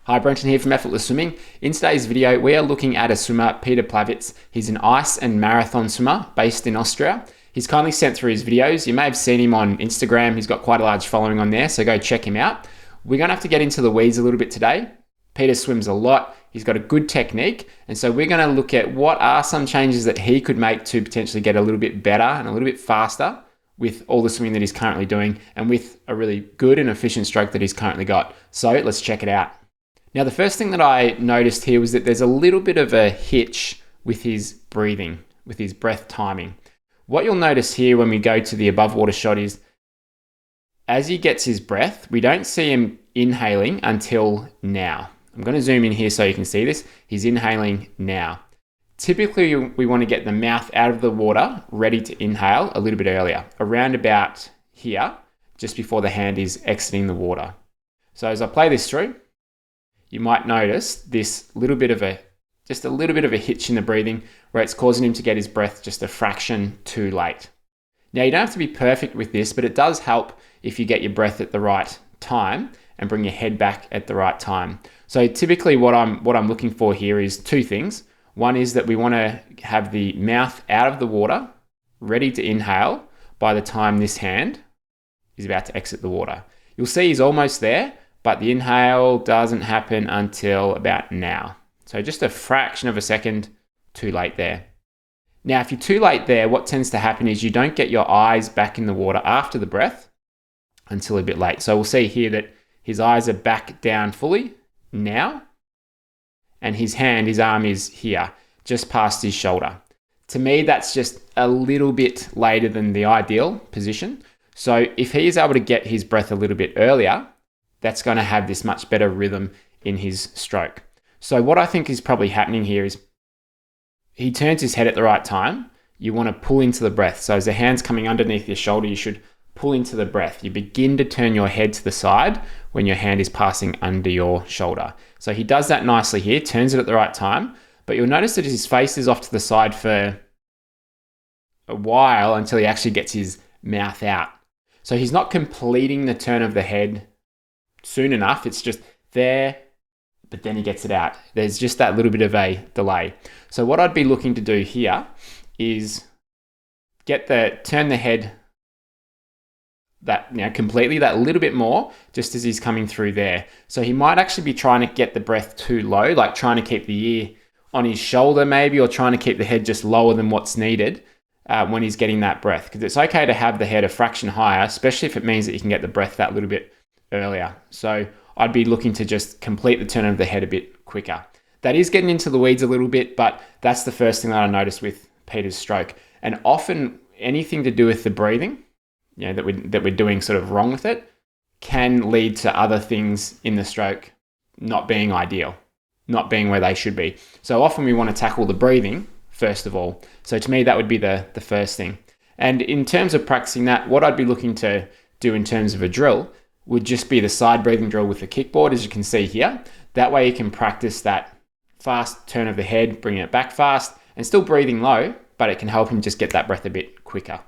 Hi, Brenton here from Effortless Swimming. In today's video, we are looking at a swimmer, Peter Plavec. He's an ice and marathon swimmer based in Austria. He's kindly sent through his videos. You may have seen him on Instagram. He's got quite a large following on there, so go check him out. We're going to have to get into the weeds a little bit today. Peter swims a lot. He's got a good technique, and so we're going to look at what are some changes that he could make to potentially get a little bit better and a little bit faster with all the swimming that he's currently doing and with a really good and efficient stroke that he's currently got. So let's check it out. Now, the first thing that I noticed here was that there's a little bit of a hitch with his breathing, with his breath timing. What you'll notice here when we go to the above water shot is as he gets his breath, we don't see him inhaling until now. I'm going to zoom in here so you can see this. He's inhaling now. Typically, we want to get the mouth out of the water, ready to inhale a little bit earlier, around about here, just before the hand is exiting the water. So as I play this through, you might notice this little bit of a hitch in the breathing where it's causing him to get his breath just a fraction too late. Now, you don't have to be perfect with this, but it does help if you get your breath at the right time and bring your head back at the right time. So typically what I'm looking for here is two things. One is that we want to have the mouth out of the water, ready to inhale by the time this hand is about to exit the water. You'll see he's almost there, but the inhale doesn't happen until about now. So just a fraction of a second too late there. Now, if you're too late there, what tends to happen is you don't get your eyes back in the water after the breath until a bit late. So we'll see here that his eyes are back down fully now, and his arm is here, just past his shoulder. To me, that's just a little bit later than the ideal position. So if he is able to get his breath a little bit earlier, that's going to have this much better rhythm in his stroke. So what I think is probably happening here is he turns his head at the right time. You want to pull into the breath. So as the hand's coming underneath your shoulder, you should pull into the breath. You begin to turn your head to the side when your hand is passing under your shoulder. So he does that nicely here, turns it at the right time, but you'll notice that his face is off to the side for a while until he actually gets his mouth out. So he's not completing the turn of the head soon enough. It's just there, but then he gets it out. There's just that little bit of a delay. So what I'd be looking to do here is turn the head completely, that little bit more, just as he's coming through there. So he might actually be trying to get the breath too low, like trying to keep the ear on his shoulder maybe, or trying to keep the head just lower than what's needed when he's getting that breath. Because it's okay to have the head a fraction higher, especially if it means that you can get the breath that little bit earlier. So I'd be looking to just complete the turn of the head a bit quicker. That is getting into the weeds a little bit, but that's the first thing that I noticed with Peter's stroke. And often anything to do with the breathing, that we're doing sort of wrong with it, can lead to other things in the stroke not being ideal, not being where they should be. So often we want to tackle the breathing first of all. So to me, that would be the first thing. And in terms of practicing that, what I'd be looking to do in terms of a drill would just be the side breathing drill with the kickboard, as you can see here. That way you can practice that fast turn of the head, bringing it back fast and still breathing low, but it can help him just get that breath a bit quicker.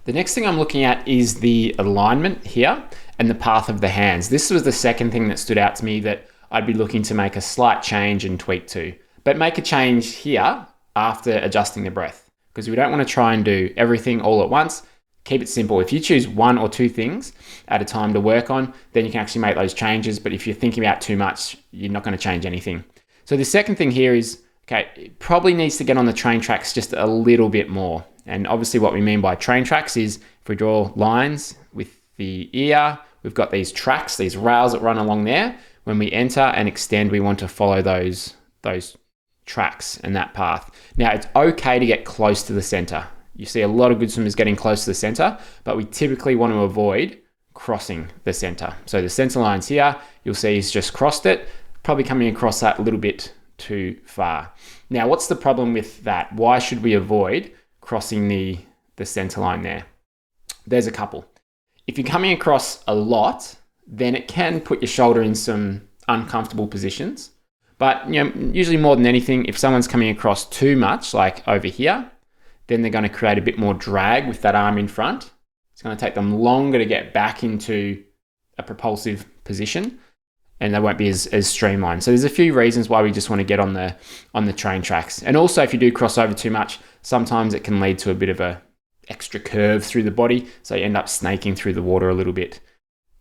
The next thing I'm looking at is the alignment here and the path of the hands. This was the second thing that stood out to me that I'd be looking to make a slight change and tweak to, but make a change here after adjusting the breath, because we don't want to try and do everything all at once. Keep it simple. If you choose one or two things at a time to work on, then you can actually make those changes. But if you're thinking about too much, you're not going to change anything. So the second thing here is, it probably needs to get on the train tracks just a little bit more. And obviously what we mean by train tracks is if we draw lines with the ear, we've got these tracks, these rails that run along there. When we enter and extend, we want to follow those tracks and that path. Now, it's okay to get close to the center. You see a lot of good swimmers getting close to the center, but we typically want to avoid crossing the center. So the center line's here. You'll see he's just crossed it, probably coming across that a little bit too far. Now, what's the problem with that? Why should we avoid crossing the center line there? There's a couple. If you're coming across a lot, then it can put your shoulder in some uncomfortable positions. But usually more than anything, if someone's coming across too much, like over here, then they're going to create a bit more drag with that arm in front. It's going to take them longer to get back into a propulsive position. and they won't be as streamlined. So there's a few reasons why we just want to get on the train tracks. And also, if you do cross over too much, sometimes it can lead to a bit of a extra curve through the body, so you end up snaking through the water a little bit.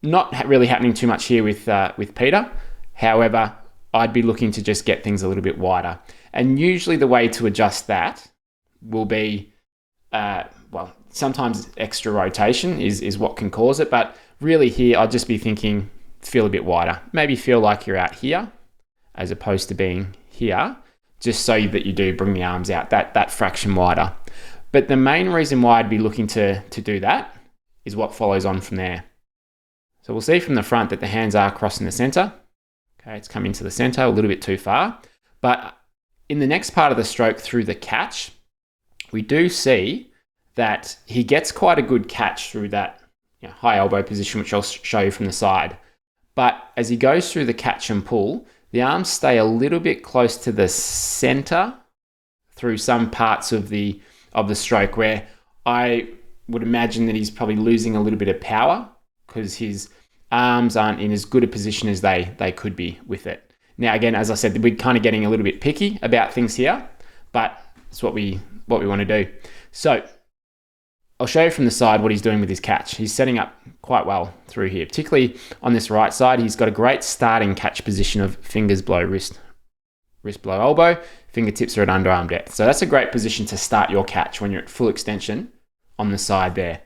Not really happening too much here with Peter. However, I'd be looking to just get things a little bit wider. And usually the way to adjust that will be, sometimes extra rotation is what can cause it. But really here, I'd just be thinking, feel a bit wider. Maybe feel like you're out here as opposed to being here, just so that you do bring the arms out that fraction wider. But the main reason why I'd be looking to do that is what follows on from there. So we'll see from the front that the hands are crossing the center. Okay, it's come into the center a little bit too far. But in the next part of the stroke through the catch, we do see that he gets quite a good catch through that high elbow position, which I'll show you from the side. But as he goes through the catch and pull, the arms stay a little bit close to the center through some parts of the stroke, where I would imagine that he's probably losing a little bit of power because his arms aren't in as good a position as they could be with it. Now, again, as I said, we're kind of getting a little bit picky about things here, but it's what we want to do. So I'll show you from the side what he's doing with his catch. He's setting up quite well through here, particularly on this right side. He's got a great starting catch position of fingers below wrist below elbow, fingertips are at underarm depth. So that's a great position to start your catch when you're at full extension on the side there.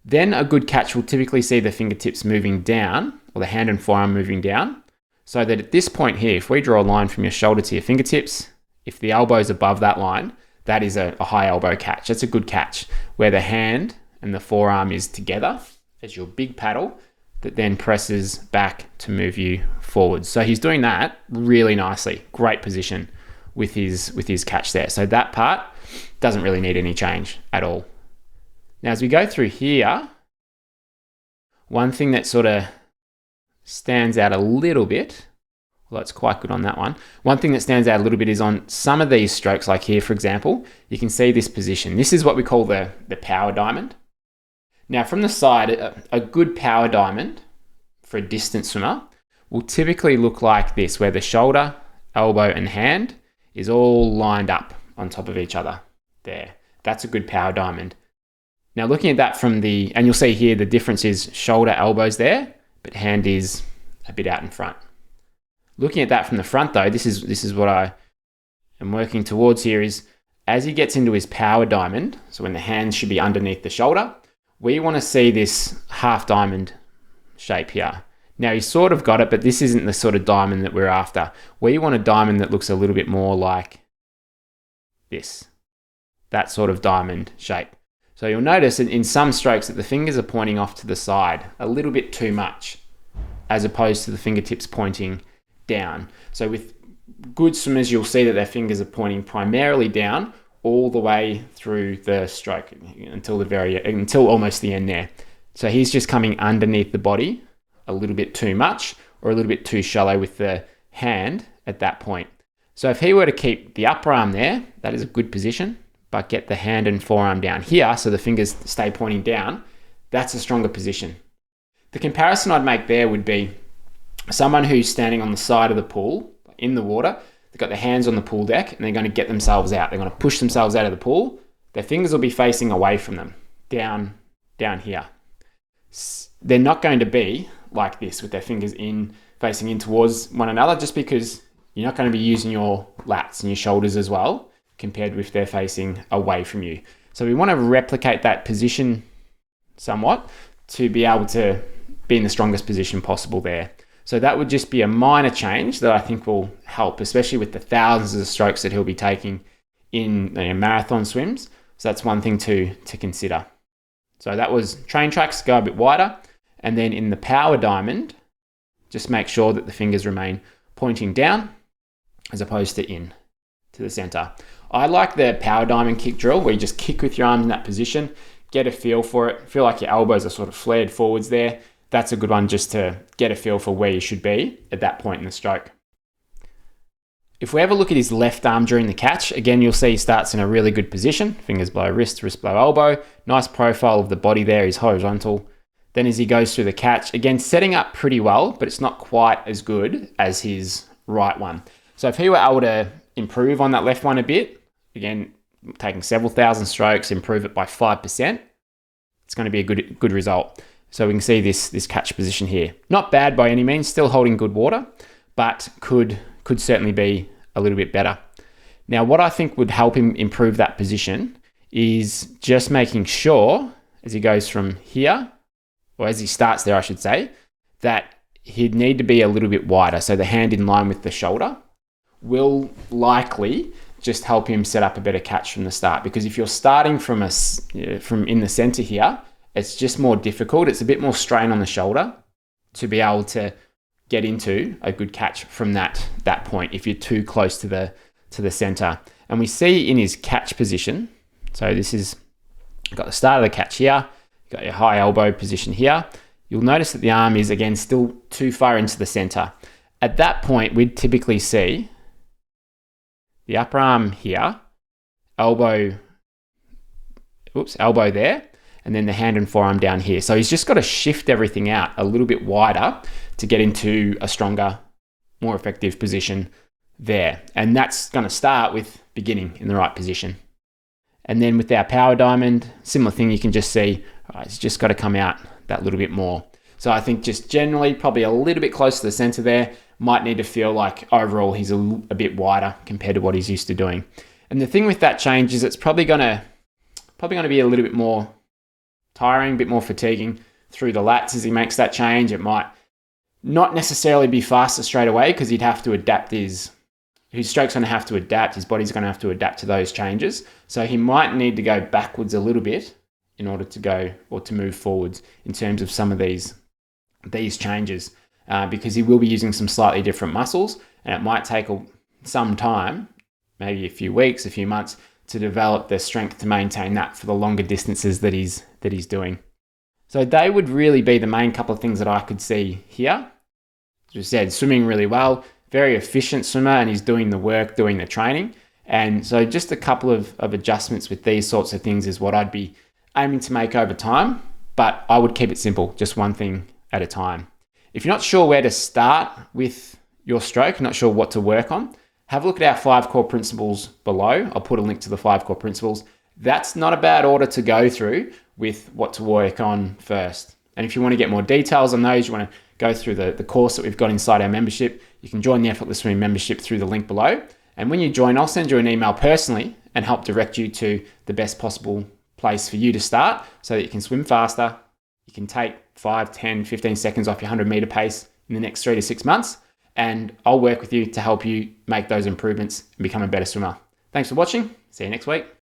Then a good catch will typically see the fingertips moving down, or the hand and forearm moving down, so that at this point here, if we draw a line from your shoulder to your fingertips, if the elbow is above that line, that is a high elbow catch. That's a good catch, where the hand and the forearm is together as your big paddle that then presses back to move you forward. So he's doing that really nicely. Great position with his catch there. So that part doesn't really need any change at all. Now, as we go through here, one thing that sort of stands out a little bit, well, it's quite good on that one. One thing that stands out a little bit is on some of these strokes, like here, for example, you can see this position. This is what we call the power diamond. Now, from the side, a good power diamond for a distance swimmer will typically look like this, where the shoulder, elbow, and hand is all lined up on top of each other there. That's a good power diamond. Now, looking at that and you'll see here the difference is shoulder, elbows there, but hand is a bit out in front. Looking at that from the front though, this is what I am working towards here, is as he gets into his power diamond, so when the hands should be underneath the shoulder, we want to see this half diamond shape here. Now, he's sort of got it, but this isn't the sort of diamond that we're after. We want a diamond that looks a little bit more like this, that sort of diamond shape. So you'll notice in some strokes that the fingers are pointing off to the side a little bit too much, as opposed to the fingertips pointing down. So with good swimmers, you'll see that their fingers are pointing primarily down all the way through the stroke until almost the end there. So he's just coming underneath the body a little bit too much, or a little bit too shallow with the hand at that point. So if he were to keep the upper arm there, that is a good position, but get the hand and forearm down here so the fingers stay pointing down, that's a stronger position. The comparison I'd make there would be someone who's standing on the side of the pool in the water. They've got their hands on the pool deck and they're going to get themselves out. They're going to push themselves out of the pool. Their fingers will be facing away from them, down here. They're not going to be like this with their fingers facing in towards one another, just because you're not going to be using your lats and your shoulders as well, compared with they're facing away from you. So we want to replicate that position somewhat to be able to be in the strongest position possible there. So that would just be a minor change that I think will help, especially with the thousands of strokes that he'll be taking in marathon swims. So that's one thing to consider. So that was train tracks, go a bit wider. And then in the power diamond, just make sure that the fingers remain pointing down as opposed to in to the center. I like the power diamond kick drill, where you just kick with your arms in that position, get a feel for it, feel like your elbows are sort of flared forwards there. That's a good one just to get a feel for where you should be at that point in the stroke. If we ever look at his left arm during the catch, again, you'll see he starts in a really good position, fingers below wrist below elbow, nice profile of the body there, he's horizontal. Then as he goes through the catch, again, setting up pretty well, but it's not quite as good as his right one. So if he were able to improve on that left one a bit, again, taking several thousand strokes, improve it by 5%, it's going to be a good result. So we can see this catch position here. Not bad by any means, still holding good water, but could certainly be a little bit better. Now, what I think would help him improve that position is just making sure as he goes from here, or as he starts there, I should say, that he'd need to be a little bit wider. So the hand in line with the shoulder will likely just help him set up a better catch from the start. Because if you're starting from in the center here, it's just more difficult. It's a bit more strain on the shoulder to be able to get into a good catch from that point if you're too close to the center. And we see in his catch position, so this is, got the start of the catch here, got your high elbow position here. You'll notice that the arm is again still too far into the center. At that point, we'd typically see the upper arm here, elbow there, and then the hand and forearm down here. So he's just got to shift everything out a little bit wider to get into a stronger, more effective position there. And that's going to start with beginning in the right position. And then with our power diamond, similar thing, you can just see, it's just got to come out that little bit more. So I think just generally probably a little bit close to the center there, might need to feel like overall he's a bit wider compared to what he's used to doing. And the thing with that change is it's probably going to be a little bit more tiring, a bit more fatiguing through the lats as he makes that change. It might not necessarily be faster straight away because he'd have to adapt his stroke's going to have to adapt, his body's going to have to adapt to those changes. So he might need to go backwards a little bit in order to go or to move forwards in terms of some of these changes because he will be using some slightly different muscles, and it might take some time, maybe a few weeks, a few months, to develop the strength to maintain that for the longer distances that he's doing. So they would really be the main couple of things that I could see here. As I said, swimming really well, very efficient swimmer, and he's doing the work, doing the training. And so just a couple of adjustments with these sorts of things is what I'd be aiming to make over time, but I would keep it simple, just one thing at a time. If you're not sure where to start with your stroke, not sure what to work on, have a look at our 5 core principles below. I'll put a link to the 5 core principles. That's not a bad order to go through with what to work on first. And if you want to get more details on those, you want to go through the course that we've got inside our membership, you can join the Effortless Swimming membership through the link below. And when you join, I'll send you an email personally and help direct you to the best possible place for you to start so that you can swim faster. You can take 5, 10, 15 seconds off your 100-meter pace in the next 3 to 6 months. And I'll work with you to help you make those improvements and become a better swimmer. Thanks for watching. See you next week.